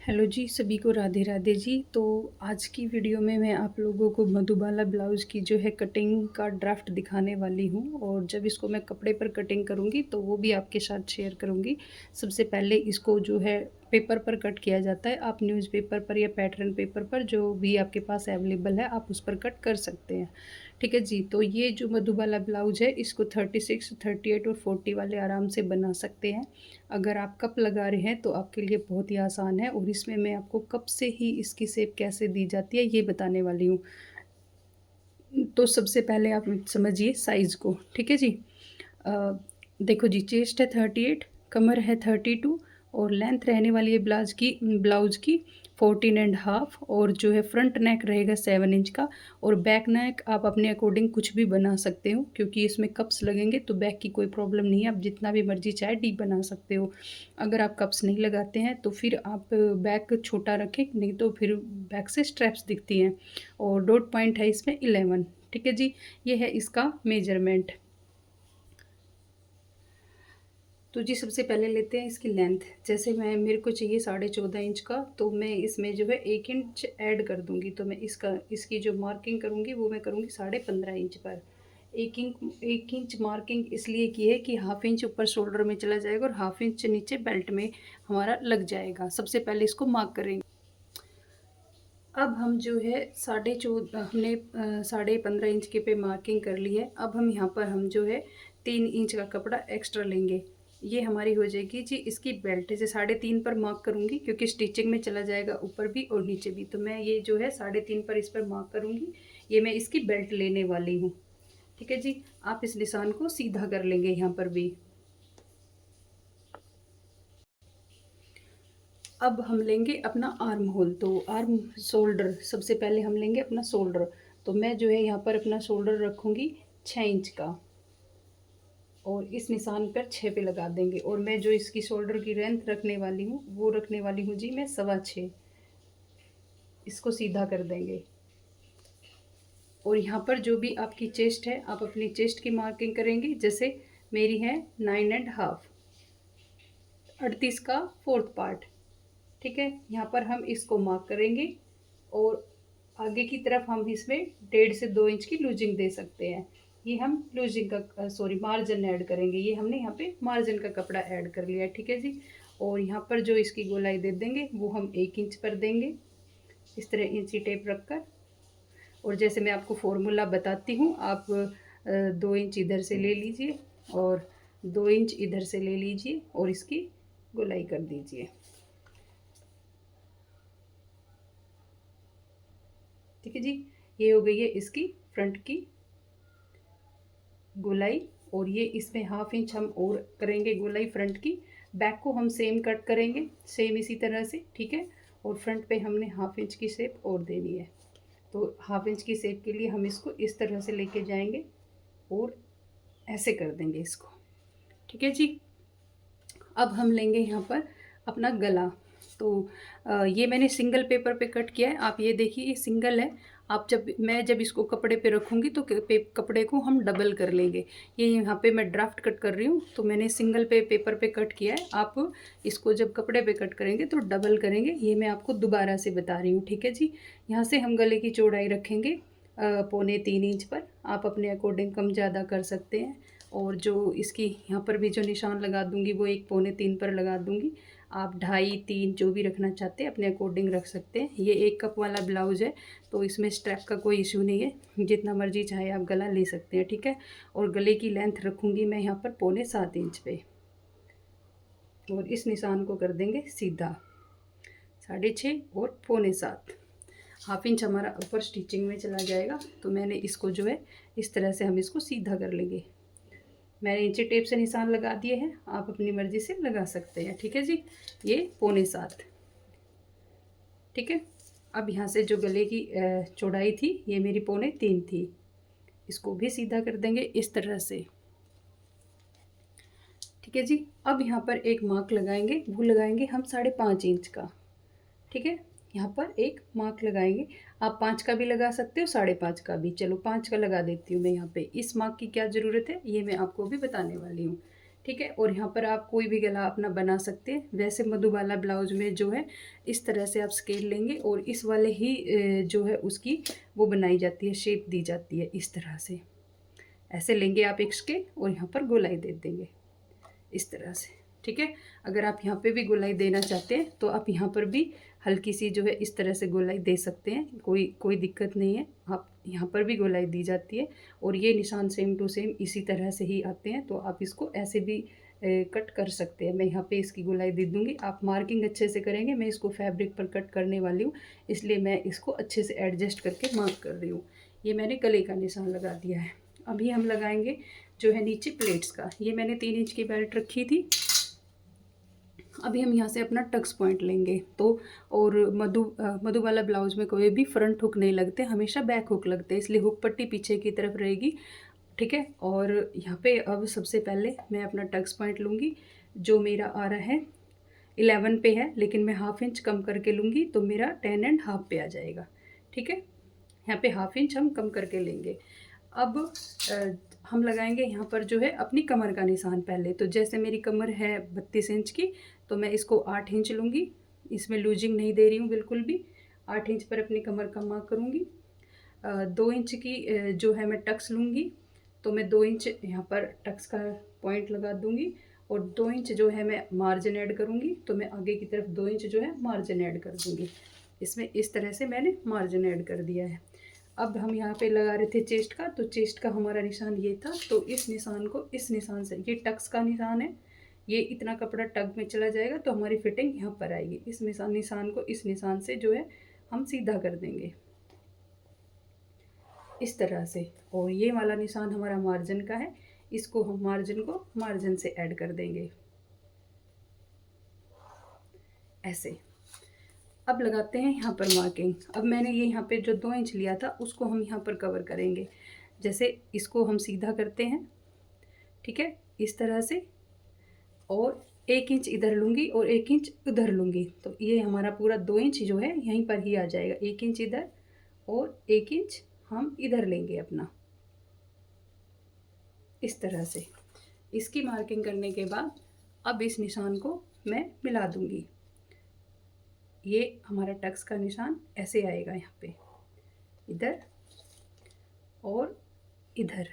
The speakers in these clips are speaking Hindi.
हेलो जी, सभी को राधे राधे जी। तो आज की वीडियो में मैं आप लोगों को मधुबाला ब्लाउज़ की जो है कटिंग का ड्राफ्ट दिखाने वाली हूँ, और जब इसको मैं कपड़े पर कटिंग करूँगी तो वो भी आपके साथ शेयर करूँगी। सबसे पहले इसको जो है पेपर पर कट किया जाता है। आप न्यूज़पेपर पर या पैटर्न पेपर पर जो भी आपके पास अवेलेबल है आप उस पर कट कर सकते हैं। ठीक है जी। तो ये जो मधुबाला ब्लाउज़ है इसको 36, 38 और 40 वाले आराम से बना सकते हैं। अगर आप कप लगा रहे हैं तो आपके लिए बहुत ही आसान है, और इसमें मैं आपको कप से ही इसकी शेप कैसे दी जाती है ये बताने वाली हूँ। तो सबसे पहले आप समझिए साइज़ को। ठीक है जी। अ, देखो जी, चेस्ट है 38, कमर है 32, और लेंथ रहने वाली है ब्लाउज़ की 14 एंड हाफ, और जो है फ्रंट नेक रहेगा 7 इंच का। और बैक नेक आप अपने अकॉर्डिंग कुछ भी बना सकते हो, क्योंकि इसमें कप्स लगेंगे तो बैक की कोई प्रॉब्लम नहीं है, आप जितना भी मर्ज़ी चाहे डीप बना सकते हो। अगर आप कप्स नहीं लगाते हैं तो फिर आप बैक छोटा रखें, नहीं तो फिर बैक से स्ट्रैप्स दिखती हैं। और डॉट पॉइंट है इसमें 11। ठीक है जी। ये है इसका मेजरमेंट। तो जी सबसे पहले लेते हैं इसकी लेंथ। जैसे मेरे को चाहिए 14.5 इंच का, तो मैं इसमें जो है 1 इंच ऐड कर दूंगी। तो मैं इसकी जो मार्किंग करूंगी वो मैं करूंगी 15.5 इंच पर। 1 इंच मार्किंग इसलिए की है कि हाफ इंच ऊपर शोल्डर में चला जाएगा और हाफ इंच नीचे बेल्ट में हमारा लग जाएगा। सबसे पहले इसको मार्क करेंगे। अब हम जो है 14.5 हमने 15.5 इंच के पे मार्किंग कर ली है। अब हम यहाँ पर हम जो है 3 इंच का कपड़ा एक्स्ट्रा लेंगे। ये हमारी हो जाएगी जी इसकी बेल्ट। जैसे 3.5 पर मार्क करूँगी, क्योंकि स्टिचिंग में चला जाएगा ऊपर भी और नीचे भी, तो मैं ये जो है 3.5 पर इस पर मार्क करूँगी। ये मैं इसकी बेल्ट लेने वाली हूँ। ठीक है जी। आप इस निशान को सीधा कर लेंगे यहाँ पर भी। अब हम लेंगे अपना आर्म होल। तो आर्म शोल्डर सबसे पहले हम लेंगे अपना शोल्डर। तो मैं जो है यहाँ पर अपना शोल्डर रखूँगी 6 इंच का, और इस निशान पर 6 पे लगा देंगे। और मैं जो इसकी शोल्डर की लेंथ रखने वाली हूँ वो रखने वाली हूँ जी मैं 6.25। इसको सीधा कर देंगे। और यहाँ पर जो भी आपकी चेस्ट है आप अपनी चेस्ट की मार्किंग करेंगे। जैसे मेरी है 9.5, 38 का 4th पार्ट। ठीक है। यहाँ पर हम इसको मार्क करेंगे, और आगे की तरफ हम इसमें 1.5 से 2 इंच की लूजिंग दे सकते हैं। ये हम लूजिंग का सॉरी मार्जिन ऐड करेंगे। ये हमने यहाँ पे मार्जिन का कपड़ा ऐड कर लिया है। ठीक है जी। और यहाँ पर जो इसकी गोलाई दे देंगे वो हम 1 इंच पर देंगे, इस तरह इंची टेप रखकर। और जैसे मैं आपको फॉर्मूला बताती हूँ, आप 2 इंच इधर से ले लीजिए और 2 इंच इधर से ले लीजिए और इसकी गोलाई कर दीजिए। ठीक है जी। ये हो गई है इसकी फ्रंट की गोलाई। और ये इसमें हाफ इंच हम और करेंगे गोलाई फ्रंट की। बैक को हम सेम कट करेंगे, सेम इसी तरह से। ठीक है। और फ्रंट पे हमने हाफ इंच की शेप और देनी है। तो हाफ इंच की शेप के लिए हम इसको इस तरह से लेके जाएंगे और ऐसे कर देंगे इसको। ठीक है जी। अब हम लेंगे यहाँ पर अपना गला। तो ये मैंने सिंगल पेपर पे कट किया है। आप ये देखिए ये सिंगल है। आप जब इसको कपड़े पे रखूँगी तो कपड़े को हम डबल कर लेंगे। ये यहाँ पे मैं ड्राफ्ट कट कर रही हूँ, तो मैंने सिंगल पेपर पे कट किया है। आप इसको जब कपड़े पे कट करेंगे तो डबल करेंगे। ये मैं आपको दोबारा से बता रही हूँ। ठीक है जी। यहाँ से हम गले की चौड़ाई रखेंगे 2.25 इंच पर। आप अपने अकॉर्डिंग कम ज़्यादा कर सकते हैं। और जो इसकी यहाँ पर भी जो निशान लगा दूँगी वो 1 पौने 3 पर लगा दूँगी। आप 2.5 3 जो भी रखना चाहते हैं अपने अकॉर्डिंग रख सकते हैं। ये 1 कप वाला ब्लाउज़ है तो इसमें स्ट्रैप का कोई इशू नहीं है, जितना मर्जी चाहे आप गला ले सकते हैं। ठीक है। और गले की लेंथ रखूँगी मैं यहाँ पर 6.25 इंच पे, और इस निशान को कर देंगे सीधा 6.5 और 6.25। हाफ इंच हमारा ऊपर स्टिचिंग में चला जाएगा, तो मैंने इसको जो है इस तरह से हम इसको सीधा कर लेंगे। मैंने इंची टेप से निशान लगा दिए हैं, आप अपनी मर्ज़ी से लगा सकते हैं। ठीक है जी। ये 6.25। ठीक है। अब यहाँ से जो गले की चौड़ाई थी ये मेरी 2.25 थी, इसको भी सीधा कर देंगे इस तरह से। ठीक है जी। अब यहाँ पर एक मार्क लगाएंगे, वो लगाएंगे हम 5.5 इंच का। ठीक है। यहाँ पर एक मार्क लगाएंगे। आप 5 का भी लगा सकते हो, 5.5 का भी। चलो 5 का लगा देती हूँ मैं यहाँ पे। इस मार्क की क्या ज़रूरत है ये मैं आपको भी बताने वाली हूँ। ठीक है। और यहाँ पर आप कोई भी गला अपना बना सकते हैं। वैसे मधुबाला ब्लाउज में जो है इस तरह से आप स्केल लेंगे और इस वाले ही जो है उसकी वो बनाई जाती है, शेप दी जाती है इस तरह से। ऐसे लेंगे आप एक स्केल और यहाँ पर गोलाई दे देंगे इस तरह से, ठीक है। अगर आप यहाँ पे भी गोलाई देना चाहते हैं तो आप यहाँ पर भी हल्की सी जो है इस तरह से गोलाई दे सकते हैं, कोई दिक्कत नहीं है। आप यहाँ पर भी गोलाई दी जाती है और ये निशान सेम टू सेम इसी तरह से ही आते हैं, तो आप इसको ऐसे भी कट कर सकते हैं। मैं यहाँ पे इसकी गोलाई दे दूँगी, आप मार्किंग अच्छे से करेंगे। मैं इसको फैब्रिक पर कट करने वाली हूँ, इसलिए मैं इसको अच्छे से एडजस्ट करके मार्क कर रही हूँ। ये मैंने गले का निशान लगा दिया है। अभी हम लगाएंगे जो है नीचे प्लेट्स का। ये मैंने 3 इंच की बेल्ट रखी थी। अभी हम यहाँ से अपना टक्स पॉइंट लेंगे। तो और मधुबाला ब्लाउज में कोई भी फ्रंट हुक नहीं लगते, हमेशा बैक हुक लगते हैं, इसलिए हुक पट्टी पीछे की तरफ रहेगी, ठीक है। और यहाँ पे अब सबसे पहले मैं अपना टक्स पॉइंट लूँगी, जो मेरा आ रहा है 11 पे है, लेकिन मैं हाफ इंच कम करके लूँगी तो मेरा 10 एंड हाफ पे आ जाएगा, ठीक है। यहाँ पे हाफ इंच हम कम करके लेंगे। अब हम लगाएंगे यहाँ पर जो है अपनी कमर का निशान पहले। तो जैसे मेरी कमर है 32 इंच की, तो मैं इसको 8 इंच लूँगी। इसमें लूजिंग नहीं दे रही हूँ बिल्कुल भी। 8 इंच पर अपनी कमर का मार्क करूँगी। 2 इंच की जो है मैं टक्स लूँगी, तो मैं 2 इंच यहाँ पर टक्स का पॉइंट लगा दूँगी और 2 इंच जो है मैं मार्जिन ऐड करूँगी, तो मैं आगे की तरफ 2 इंच जो है मार्जिन ऐड कर दूँगी। इसमें इस तरह से मैंने मार्जिन ऐड कर दिया है। अब हम यहाँ पे लगा रहे थे चेस्ट का, तो चेस्ट का हमारा निशान ये था, तो इस निशान को इस निशान से, ये टक्स का निशान है, ये इतना कपड़ा टग में चला जाएगा तो हमारी फिटिंग यहाँ पर आएगी। इस निशान को इस निशान से जो है हम सीधा कर देंगे इस तरह से। और ये वाला निशान हमारा मार्जिन का है, इसको हम मार्जिन को मार्जिन से ऐड कर देंगे ऐसे। अब लगाते हैं यहाँ पर मार्किंग। अब मैंने ये यहाँ पे जो 2 इंच लिया था उसको हम यहाँ पर कवर करेंगे। जैसे इसको हम सीधा करते हैं, ठीक है, इस तरह से, और 1 इंच इधर लूँगी और 1 इंच उधर लूँगी, तो ये हमारा पूरा 2 इंच जो है यहीं पर ही आ जाएगा। 1 इंच इधर और 1 इंच हम इधर लेंगे अपना इस तरह से। इसकी मार्किंग करने के बाद अब इस निशान को मैं मिला दूँगी। ये हमारा टक्स का निशान ऐसे आएगा, यहाँ पे इधर और इधर,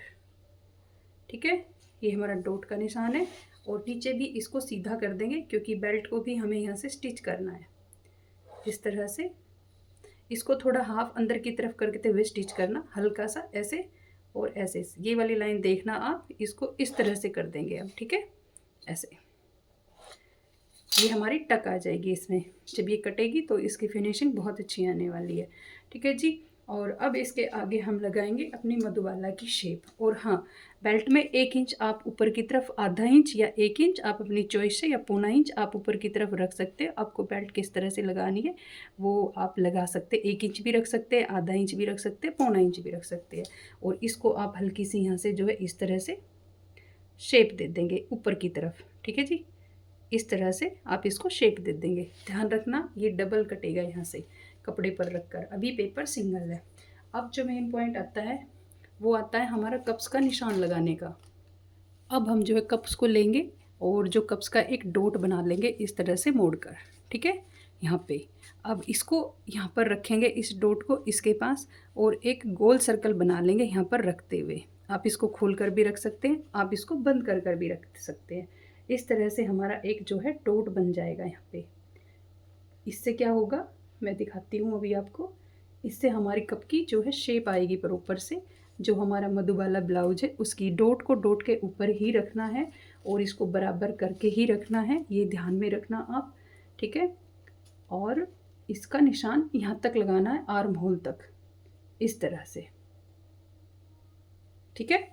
ठीक है। ये हमारा डॉट का निशान है और नीचे भी इसको सीधा कर देंगे, क्योंकि बेल्ट को भी हमें यहाँ से स्टिच करना है इस तरह से। इसको थोड़ा हाफ अंदर की तरफ करते हुए स्टिच करना, हल्का सा ऐसे और ऐसे। ये वाली लाइन देखना आप, इसको इस तरह से कर देंगे अब, ठीक है, ऐसे। ये हमारी टक आ जाएगी इसमें। जब ये कटेगी तो इसकी फिनिशिंग बहुत अच्छी आने वाली है, ठीक है जी। और अब इसके आगे हम लगाएंगे अपनी मधुबाला की शेप। और हाँ, बेल्ट में 1 इंच आप ऊपर की तरफ, आधा इंच या 1 इंच आप अपनी चॉइस से, या पौना इंच आप ऊपर की तरफ रख सकते हैं। आपको बेल्ट किस तरह से लगानी है वो आप लगा सकते हैं। 1 इंच भी रख सकते हैं, आधा इंच भी रख सकते हैं, पौना इंच भी रख सकते हैं। और इसको आप हल्की सी यहाँ से जो है इस तरह से शेप दे देंगे ऊपर की तरफ, ठीक है जी। इस तरह से आप इसको शेप दे देंगे। ध्यान रखना ये डबल कटेगा यहाँ से कपड़े पर रखकर, अभी पेपर सिंगल है। अब जो मेन पॉइंट आता है वो आता है हमारा कप्स का निशान लगाने का। अब हम जो है कप्स को लेंगे और जो कप्स का एक डॉट बना लेंगे इस तरह से मोड़कर, ठीक है, यहाँ पे। अब इसको यहाँ पर रखेंगे, इस डॉट को इसके पास, और एक गोल सर्कल बना लेंगे यहाँ पर रखते हुए। आप इसको खोल कर भी रख सकते हैं, आप इसको बंद कर भी रख सकते हैं। इस तरह से हमारा एक जो है डॉट बन जाएगा यहाँ पे। इससे क्या होगा मैं दिखाती हूँ अभी आपको। इससे हमारी कप की जो है शेप आएगी पर ऊपर से। जो हमारा मधुबाला ब्लाउज है उसकी डॉट को डॉट के ऊपर ही रखना है और इसको बराबर करके ही रखना है, ये ध्यान में रखना आप, ठीक है। और इसका निशान यहाँ तक लगाना है, आर्म होल तक, इस तरह से, ठीक है।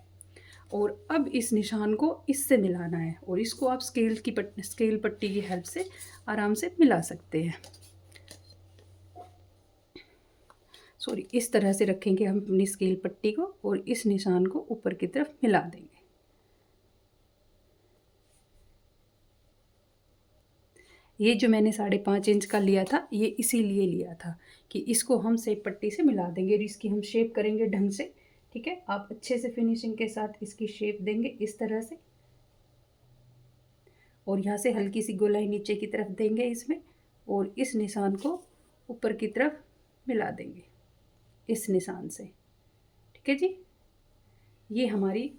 और अब इस निशान को इससे मिलाना है और इसको आप स्केल पट्टी की हेल्प से आराम से मिला सकते हैं। सॉरी, इस तरह से रखेंगे हम अपनी स्केल पट्टी को और इस निशान को ऊपर की तरफ मिला देंगे। ये जो मैंने 5.5 इंच का लिया था, ये इसीलिए लिया था कि इसको हम सेप पट्टी से मिला देंगे और इसकी हम शेप करेंगे ढंग से, ठीक है। आप अच्छे से फिनिशिंग के साथ इसकी शेप देंगे इस तरह से, और यहाँ से हल्की सी गोलाई नीचे की तरफ देंगे इसमें, और इस निशान को ऊपर की तरफ मिला देंगे इस निशान से। ठीक है जी, ये हमारी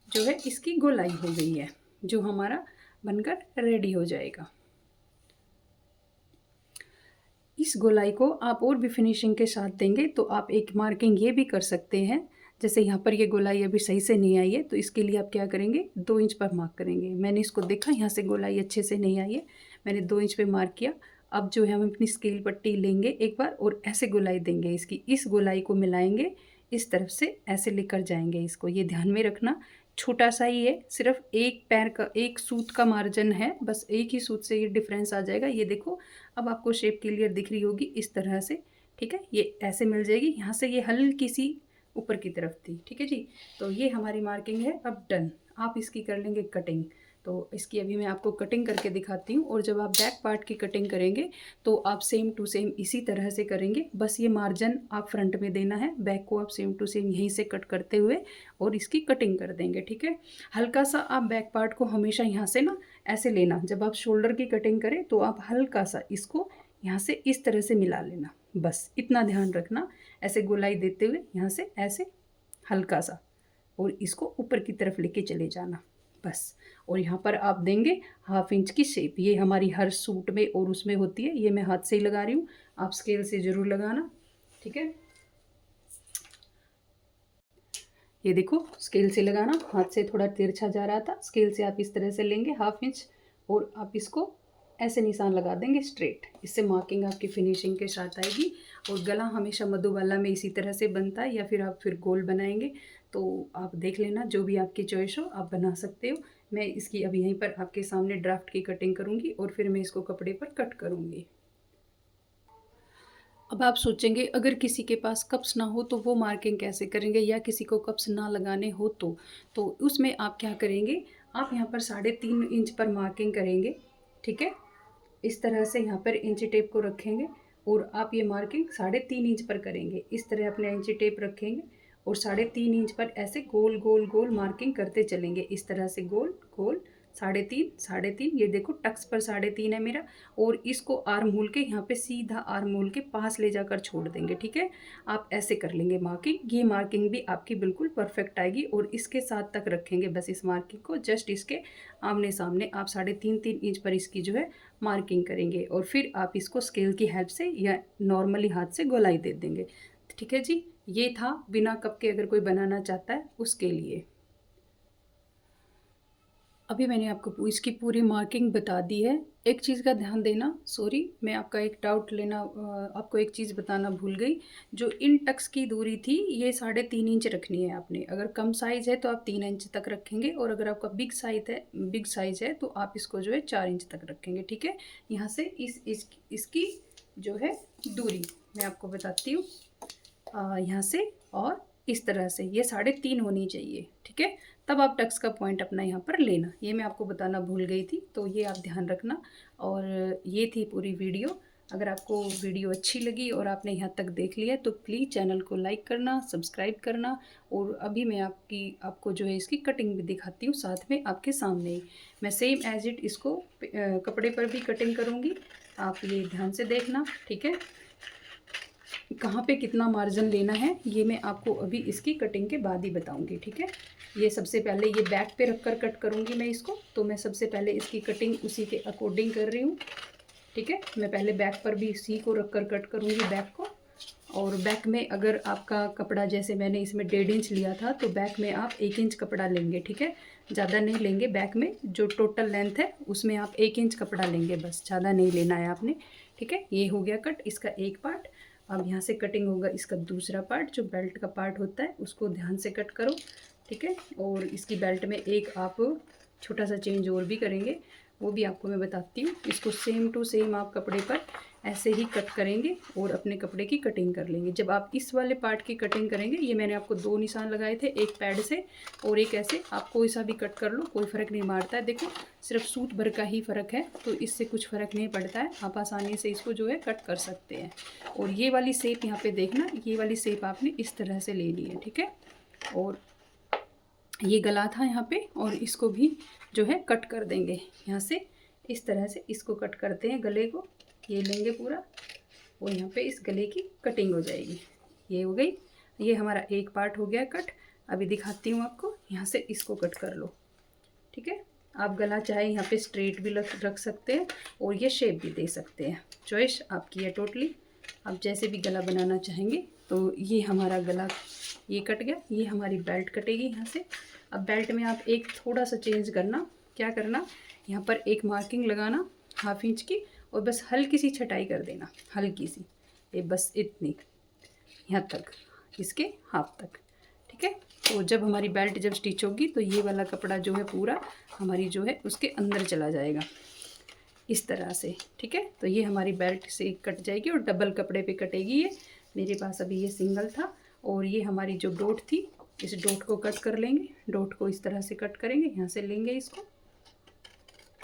जो है इसकी गोलाई हो गई है, जो हमारा बनकर रेडी हो जाएगा। इस गोलाई को आप और भी फिनिशिंग के साथ देंगे तो आप एक मार्किंग ये भी कर सकते हैं। जैसे यहाँ पर ये गोलाई अभी सही से नहीं आई है, तो इसके लिए आप क्या करेंगे, 2 इंच पर मार्क करेंगे। मैंने इसको देखा यहाँ से गोलाई अच्छे से नहीं आई है, मैंने 2 इंच पे मार्क किया। अब जो है हम अपनी स्केल पट्टी लेंगे एक बार और ऐसे गोलाई देंगे इसकी, इस गोलाई को मिलाएंगे इस तरफ से, ऐसे लेकर जाएंगे इसको। ये ध्यान में रखना, छोटा सा ही है, सिर्फ एक पैर का, एक सूत का मार्जिन है, बस एक ही सूत से ये डिफरेंस आ जाएगा। ये देखो अब आपको शेप क्लियर दिख रही होगी इस तरह से। ठीक है, ये ऐसे मिल जाएगी। यहाँ से ये हल्की सी ऊपर की तरफ थी। ठीक है जी, तो ये हमारी मार्किंग है अब डन। आप इसकी कर लेंगे कटिंग। तो इसकी अभी मैं आपको कटिंग करके दिखाती हूँ। और जब आप बैक पार्ट की कटिंग करेंगे तो आप सेम टू सेम इसी तरह से करेंगे, बस ये मार्जिन आप फ्रंट में देना है, बैक को आप सेम टू सेम यहीं से कट करते हुए और इसकी कटिंग कर देंगे। ठीक है, हल्का सा आप बैक पार्ट को हमेशा यहाँ से ना ऐसे लेना, जब आप शोल्डर की कटिंग करें तो आप हल्का सा इसको यहाँ से इस तरह से मिला लेना, बस इतना ध्यान रखना। ऐसे गोलाई देते हुए यहाँ से ऐसे हल्का सा, और इसको ऊपर की तरफ लेके चले जाना बस। और यहाँ पर आप देंगे 1/2 इंच की शेप। ये हमारी हर सूट में और उसमें होती है, ये मैं हाथ से ही लगा रही हूँ, आप स्केल से ज़रूर लगाना। ठीक है, ये देखो स्केल से लगाना, हाथ से थोड़ा तिरछा जा रहा था, स्केल से आप इस तरह से लेंगे 1/2 इंच और आप इसको ऐसे निशान लगा देंगे स्ट्रेट। इससे मार्किंग आपकी फिनिशिंग के साथ आएगी। और गला हमेशा मधुबाला में इसी तरह से बनता है, या फिर आप फिर गोल बनाएंगे तो आप देख लेना, जो भी आपकी चॉइस हो आप बना सकते हो। मैं इसकी अभी यहीं पर आपके सामने ड्राफ्ट की कटिंग करूँगी और फिर मैं इसको कपड़े पर कट करूँगी। अब आप सोचेंगे अगर किसी के पास कप्स ना हो तो वो मार्किंग कैसे करेंगे, या किसी को कप्स ना लगाने हो तो उसमें आप क्या करेंगे, आप यहाँ पर 3.5 इंच पर मार्किंग करेंगे। ठीक है, इस तरह से यहाँ पर इंची टेप को रखेंगे और आप ये मार्किंग 3.5 इंच पर करेंगे। इस तरह अपने इंची टेप रखेंगे और 3.5 इंच पर ऐसे गोल गोल गोल मार्किंग करते चलेंगे, इस तरह से गोल गोल 3.5 ये देखो टक्स पर 3.5 है मेरा, और इसको आर्म होल के यहाँ पे सीधा आर्म होल के पास ले जाकर छोड़ देंगे। ठीक है, आप ऐसे कर लेंगे मार्किंग, ये मार्किंग भी आपकी बिल्कुल परफेक्ट आएगी। और इसके साथ तक रखेंगे बस इस मार्किंग को, जस्ट इसके आमने सामने आप 3.5 इंच पर इसकी जो है मार्किंग करेंगे। और फिर आप इसको स्केल की हेल्प से या नॉर्मली हाथ से गोलाई दे देंगे। ठीक है जी, ये था बिना कप के अगर कोई बनाना चाहता है उसके लिए। अभी मैंने आपको इसकी पूरी मार्किंग बता दी है। एक चीज़ का ध्यान देना, सॉरी मैं आपका एक डाउट लेना, आपको एक चीज़ बताना भूल गई। जो इन टक्स की दूरी थी ये 3.5 इंच रखनी है आपने। अगर कम साइज़ है तो आप 3 इंच तक रखेंगे, और अगर आपका बिग साइज़ है तो आप इसको जो है 4 इंच तक रखेंगे। ठीक है, यहाँ से इसकी जो है दूरी मैं आपको बताती हूँ, यहाँ से और इस तरह से ये 3.5 होनी चाहिए। ठीक है, तब आप टक्स का पॉइंट अपना यहाँ पर लेना, ये मैं आपको बताना भूल गई थी, तो ये आप ध्यान रखना। और ये थी पूरी वीडियो। अगर आपको वीडियो अच्छी लगी और आपने यहाँ तक देख लिया तो प्लीज़ चैनल को लाइक करना, सब्सक्राइब करना। और अभी मैं आपको जो है इसकी कटिंग भी दिखाती हूँ साथ में आपके सामने ही। मैं सेम एज इट इसको कपड़े पर भी कटिंग करूँगी, आप ये ध्यान से देखना। ठीक है, कहाँ पे कितना मार्जिन लेना है ये मैं आपको अभी इसकी कटिंग के बाद ही बताऊंगी। ठीक है, ये सबसे पहले ये बैक पे रखकर कट करूंगी मैं इसको, तो मैं सबसे पहले इसकी कटिंग उसी के अकॉर्डिंग कर रही हूँ। ठीक है, मैं पहले बैक पर भी इसी को रखकर कट करूँगी बैक को। और बैक में अगर आपका कपड़ा, जैसे मैंने इसमें 1.5 इंच लिया था, तो बैक में आप 1 इंच कपड़ा लेंगे। ठीक है, ज़्यादा नहीं लेंगे, बैक में जो टोटल लेंथ है उसमें आप 1 इंच कपड़ा लेंगे, बस ज़्यादा नहीं लेना है आपने। ठीक है, ये हो गया कट इसका एक पार्ट। अब यहाँ से कटिंग होगा इसका दूसरा पार्ट, जो बेल्ट का पार्ट होता है उसको ध्यान से कट करो। ठीक है, और इसकी बेल्ट में एक आप छोटा सा चेंज और भी करेंगे, वो भी आपको मैं बताती हूँ। इसको सेम टू सेम आप कपड़े पर ऐसे ही कट करेंगे और अपने कपड़े की कटिंग कर लेंगे। जब आप इस वाले पार्ट की कटिंग करेंगे, ये मैंने आपको 2 निशान लगाए थे, एक पैड से और एक ऐसे, आप कोई सा भी कट कर लो, कोई फ़र्क नहीं मारता है। देखो सिर्फ सूट भर का ही फ़र्क है, तो इससे कुछ फ़र्क नहीं पड़ता है, आप आसानी से इसको जो है कट कर सकते हैं। और ये वाली शेप यहाँ पे देखना, ये वाली शेप आपने इस तरह से लेनी है। ठीक है, और ये गला था यहाँ पे, और इसको भी जो है कट कर देंगे यहाँ से। इस तरह से इसको कट करते हैं गले को, ये लेंगे पूरा, और यहाँ पे इस गले की कटिंग हो जाएगी। ये हो गई, ये हमारा एक पार्ट हो गया कट। अभी दिखाती हूँ आपको, यहाँ से इसको कट कर लो, ठीक है। आप गला चाहे यहाँ पे स्ट्रेट भी रख सकते हैं और ये शेप भी दे सकते हैं, चॉइस आपकी है टोटली। आप जैसे भी गला बनाना चाहेंगे। तो ये हमारा गला ये कट गया, ये हमारी बेल्ट कटेगी यहाँ से। अब बेल्ट में आप एक थोड़ा सा चेंज करना, क्या करना, यहाँ पर एक मार्किंग लगाना 1/2 इंच की, और बस हल्की सी छटाई कर देना, हल्की सी, ये बस इतनी, यहाँ तक, इसके हाफ तक, ठीक है। तो जब हमारी बेल्ट जब स्टिच होगी तो ये वाला कपड़ा जो है पूरा हमारी जो है उसके अंदर चला जाएगा इस तरह से, ठीक है। तो ये हमारी बेल्ट से कट जाएगी और डबल कपड़े पे कटेगी। ये मेरे पास अभी ये सिंगल था, और ये हमारी जो डॉट थी, इस डॉट को कट कर लेंगे। डॉट को इस तरह से कट करेंगे, यहाँ से लेंगे इसको,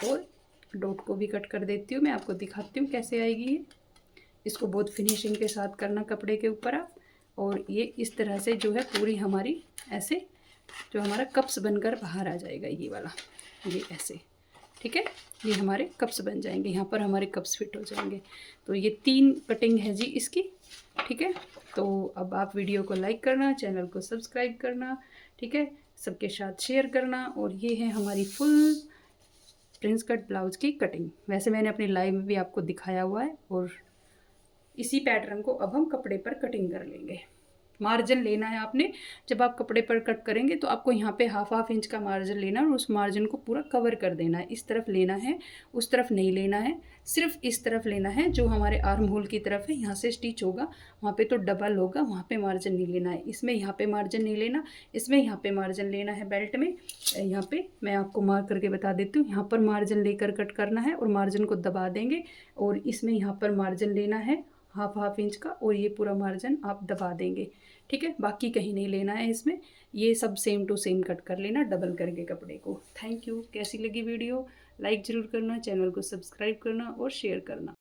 और डॉट को भी कट कर देती हूँ। मैं आपको दिखाती हूँ कैसे आएगी ये। इसको बहुत फिनिशिंग के साथ करना कपड़े के ऊपर आप। और ये इस तरह से जो है पूरी हमारी ऐसे जो हमारा कप्स बनकर बाहर आ जाएगा, ये वाला, ये ऐसे, ठीक है। ये हमारे कप्स बन जाएंगे, यहाँ पर हमारे कप्स फिट हो जाएंगे। तो ये 3 कटिंग है जी इसकी, ठीक है। तो अब आप वीडियो को लाइक करना, चैनल को सब्सक्राइब करना, ठीक है, सबके साथ शेयर करना। और ये है हमारी फुल प्रिंस कट ब्लाउज़ की कटिंग। वैसे मैंने अपनी लाइव में भी आपको दिखाया हुआ है, और इसी पैटर्न को अब हम कपड़े पर कटिंग कर लेंगे। मार्जिन लेना है आपने, जब आप कपड़े पर कट करेंगे तो आपको यहाँ पे 1/2 इंच का मार्जिन लेना है, और उस मार्जिन को पूरा कवर कर देना है। इस तरफ लेना है, उस तरफ नहीं लेना है, सिर्फ इस तरफ लेना है जो हमारे आर्म होल की तरफ है। यहाँ से स्टिच होगा, वहाँ पे तो डबल होगा, वहाँ पे मार्जिन नहीं लेना है। इसमें यहाँ पे मार्जिन नहीं लेना, इसमें यहाँ पे मार्जिन लेना है। बेल्ट में यहाँ पे मैं आपको मार्क करके बता देती हूँ, यहाँ पर मार्जिन लेकर कट करना है, और मार्जिन को दबा देंगे। और इसमें यहाँ पर मार्जिन लेना है 1/2 इंच का, और ये पूरा मार्जिन आप दबा देंगे, ठीक है। बाकी कहीं नहीं लेना है इसमें। ये सब सेम टू सेम कट कर लेना डबल करके कपड़े को। Thank you. कैसी लगी वीडियो, लाइक ज़रूर करना, चैनल को सब्सक्राइब करना और शेयर करना।